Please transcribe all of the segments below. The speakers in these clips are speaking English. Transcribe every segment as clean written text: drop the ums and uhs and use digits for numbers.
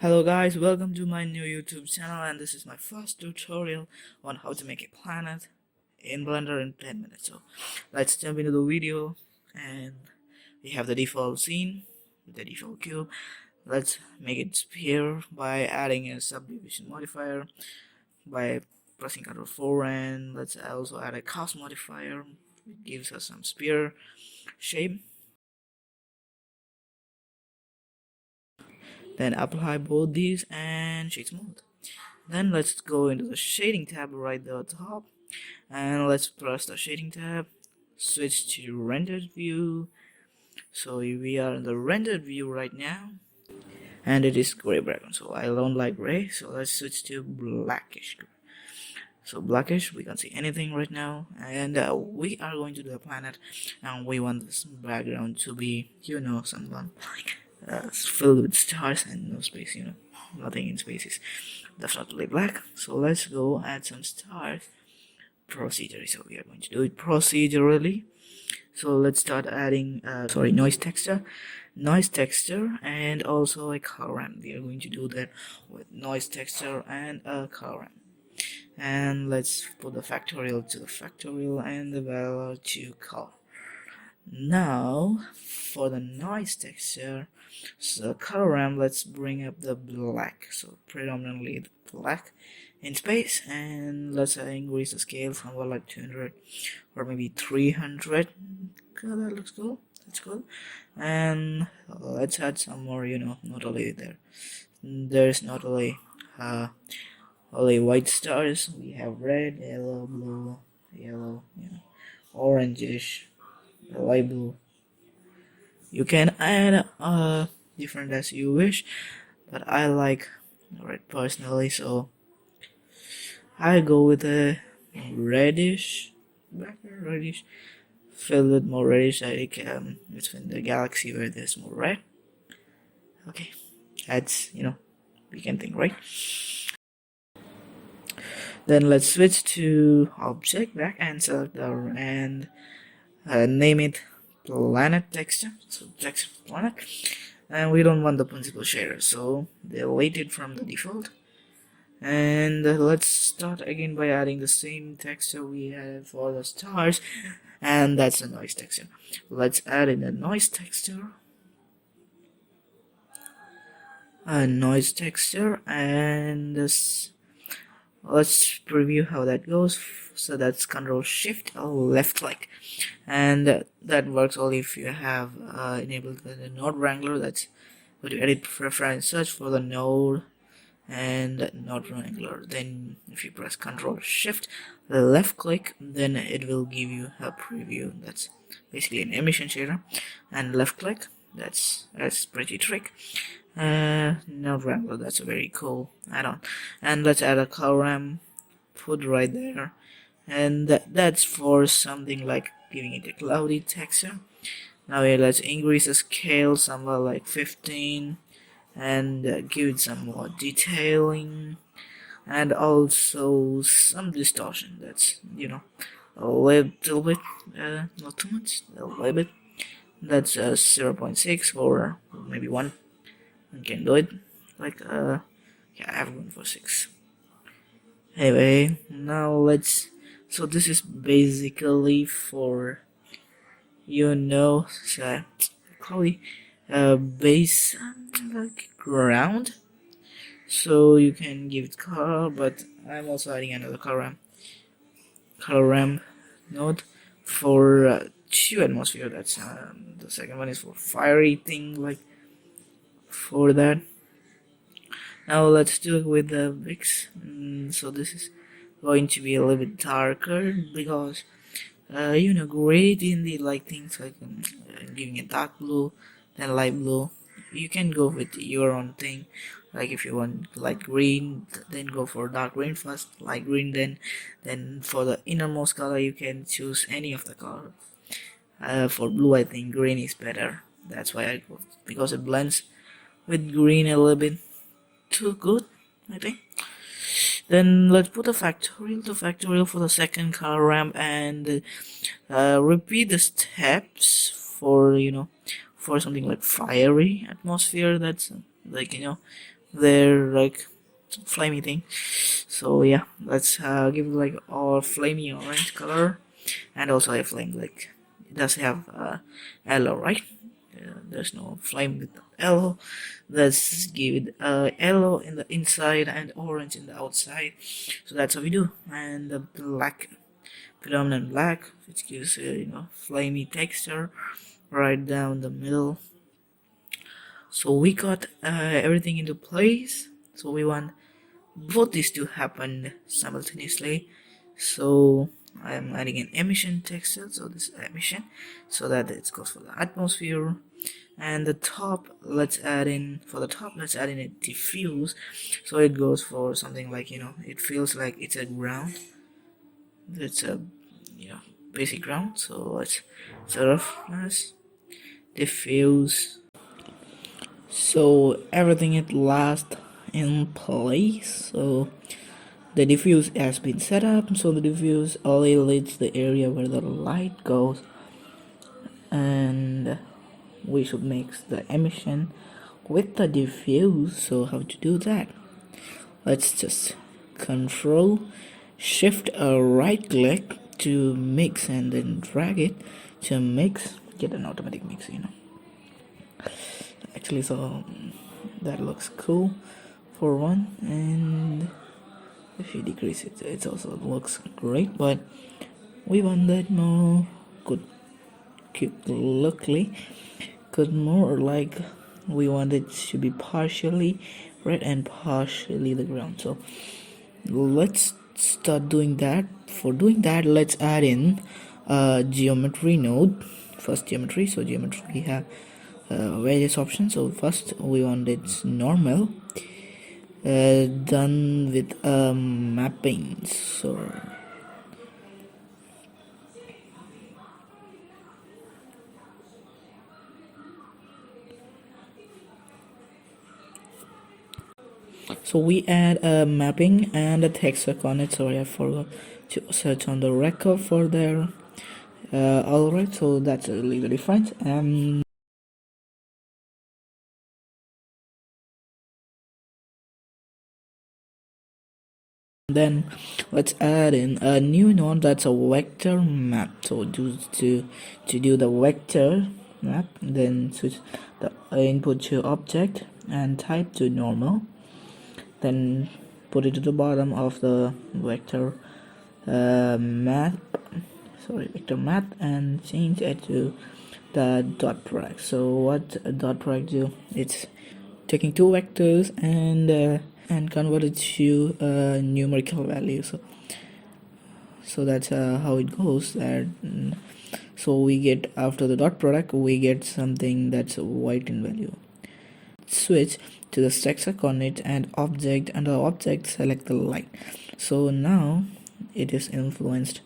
Hello guys, welcome to my new YouTube channel, and this is my first tutorial on how to make a planet in Blender in 10 minutes. So let's jump into the video, and we have the default scene with the default cube. Let's make it sphere by adding a subdivision modifier by pressing Ctrl 4, and let's also add a cast modifier. It gives us some sphere shape. Then apply both these and shade smooth. Then let's go into the shading tab right there at the top, and let's press the shading tab, switch to rendered view. So we are in the rendered view right now, and it is gray background, so I don't like gray, so let's switch to blackish. So blackish, we can't see anything right now, and we are going to do a planet, and we want this background to be, someone filled with stars and no space, nothing in spaces. Definitely black. So let's go add some stars procedurally. So we are going to do it procedurally. So let's start adding noise texture, and also a color ramp. We are going to do that with noise texture and a color ramp. And let's put the factorial to the factorial and the value to color. Now for the noise texture, so color ramp, let's bring up the black, so predominantly the black in space, and let's increase the scale from like 200 or maybe 300. Okay, that looks cool. That's cool. And let's add some more, not only there's not only white stars, we have red, yellow, blue, yellow, orangish, light blue. You can add different as you wish, but I like red personally, so I go with a reddish background, reddish, filled with more reddish. Like it's in the galaxy where there's more red. Okay, that's we can think, right? Then let's switch to object back and select the and name it planet texture. So texture planet, and we don't want the principal shader, so delete it from the default. And let's start again by adding the same texture we had for the stars, and that's a noise texture. Let's add in a noise texture, and this, let's preview how that goes. So that's Control Shift left click, and that works only if you have enabled the node wrangler. That's go to edit preference, search for the node and node wrangler. Then if you press Control Shift left click, then it will give you a preview. That's basically an emission shader, and left click, that's pretty trick. Node wrangler, that's a very cool add-on. And let's add a color ramp, put right there, and that's for something like giving it a cloudy texture. Now here, let's increase the scale somewhere like 15, and give it some more detailing, and also some distortion. That's a little bit, not too much, a little bit. That's 0.6 or maybe 1. You can do it like yeah, I have one for 6. Anyway, now let's, so this is basically for so probably base like ground, so you can give it color, but I'm also adding another color ramp node for 2 atmosphere. That's the second one is for fiery thing, like for that. Now let's do it with the bricks. So this is going to be a little bit darker because great in the like things like giving a dark blue, then light blue. You can go with your own thing. Like if you want light green, then go for dark green first, light green, then for the innermost color you can choose any of the color. For blue, I think green is better. That's why I go, because it blends with green a little bit too good, I think. Then let's put a factorial for the second color ramp, and repeat the steps for for something like fiery atmosphere. That's like they're like flamey thing. So yeah, let's give it like all flamey orange color, and also a flame, like it does have yellow, right? There's no flame with yellow. Let's give it yellow in the inside and orange in the outside. So that's how we do. And the black, predominant black, which gives flamey texture right down the middle. So we got everything into place. So we want both these to happen simultaneously. So I'm adding an emission texture, so this emission, so that it goes for the atmosphere. And the top, let's add in a diffuse, so it goes for something like, it feels like it's a ground. It's a basic ground. So let's sort of diffuse, so everything at last in place. So the diffuse has been set up, so the diffuse only leads the area where the light goes, and we should mix the emission with the diffuse. So how to do that? Let's just control shift a right click to mix and then drag it to mix, get an automatic mix, actually. So that looks cool for one, and if you decrease it, it also looks great, but we want that more good lookly, good more like we want it to be partially red and partially the ground. So let's start doing that. For doing that, let's add in a geometry node. First geometry. So geometry, we have various options. So first we want its normal, done with mapping. So we add a mapping and a texture on it. Sorry, I forgot to search on the record for there. Alright, so that's really the difference. Then let's add in a new node that's a vector map. So to do the vector map, then switch the input to object and type to normal, then put it to the bottom of the vector vector map, and change it to the dot product. So what a dot product do? It's taking two vectors and convert it to a numerical value. So that's how it goes. So we get, after the dot product, we get something that's white in value. Switch to the texture coordinate and object, and the object select the light. So now it is influenced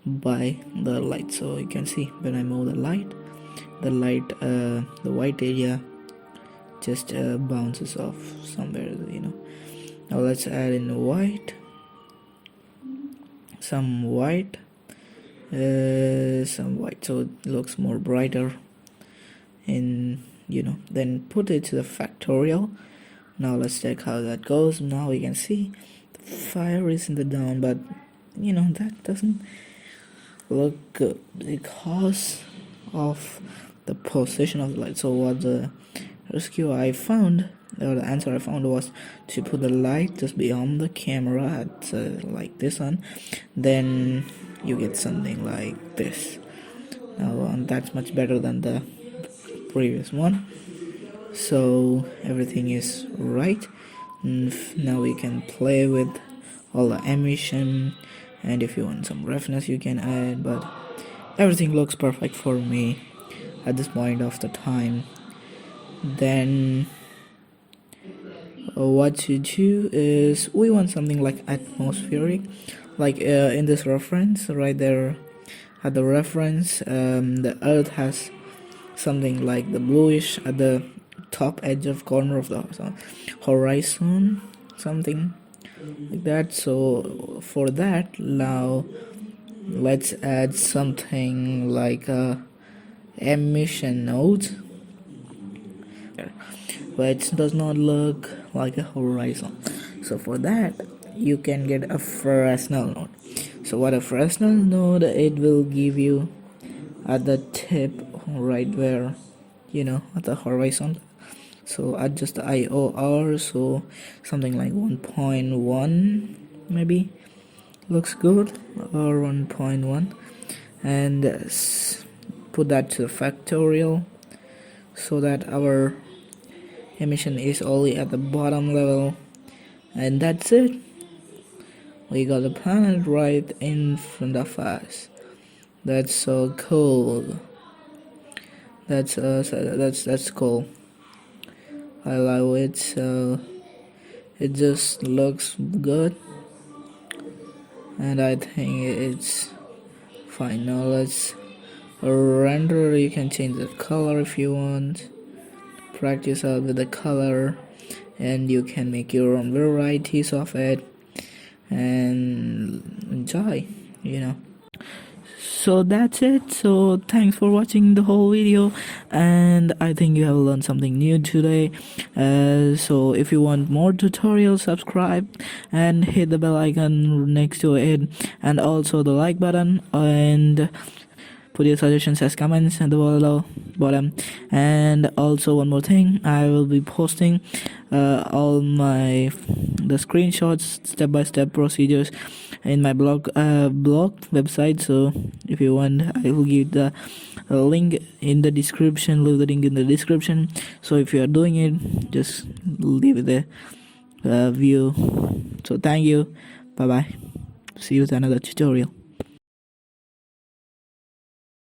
by the light. So you can see when I move the light, the white area just bounces off somewhere. Now let's add in some white, so it looks more brighter. And then put it to the factorial. Now let's check how that goes. Now we can see the fire is in the down, but that doesn't look good because of the position of the light. So what the rescue I found, or the answer I found, was to put the light just beyond the camera at like this one, then you get something like this. Now that's much better than the previous one. So everything is right. Now we can play with all the emission, and if you want some roughness you can add, but everything looks perfect for me at this point of the time. Then what you do is, we want something like atmospheric, like in this reference right there at the reference, the earth has something like the bluish at the top edge of corner of the horizon, something like that. So for that, now let's add something like emission nodes. which does not look like a horizon. So for that, you can get a Fresnel node. So what a Fresnel node, it will give you at the tip right where, at the horizon. So adjust the IOR, so something like 1.1 maybe looks good, or 1.1, and put that to the factorial so that our emission is only at the bottom level. And that's it, we got the planet right in front of us. That's so cool. That's cool. I love it. So it just looks good, and I think it's fine. Now let's render. You can change the color if you want, practice out with the color, and you can make your own varieties of it and enjoy, So that's it. So thanks for watching the whole video, and I think you have learned something new today. So if you want more tutorials, subscribe and hit the bell icon next to it, and also the like button, and put your suggestions as comments at the bottom. And also one more thing, I will be posting all the screenshots, step-by-step procedures in my blog website. So if you want, I will give the link in the description, leave the link in the description. So if you are doing it, just leave the view. So thank you, bye bye, see you with another tutorial.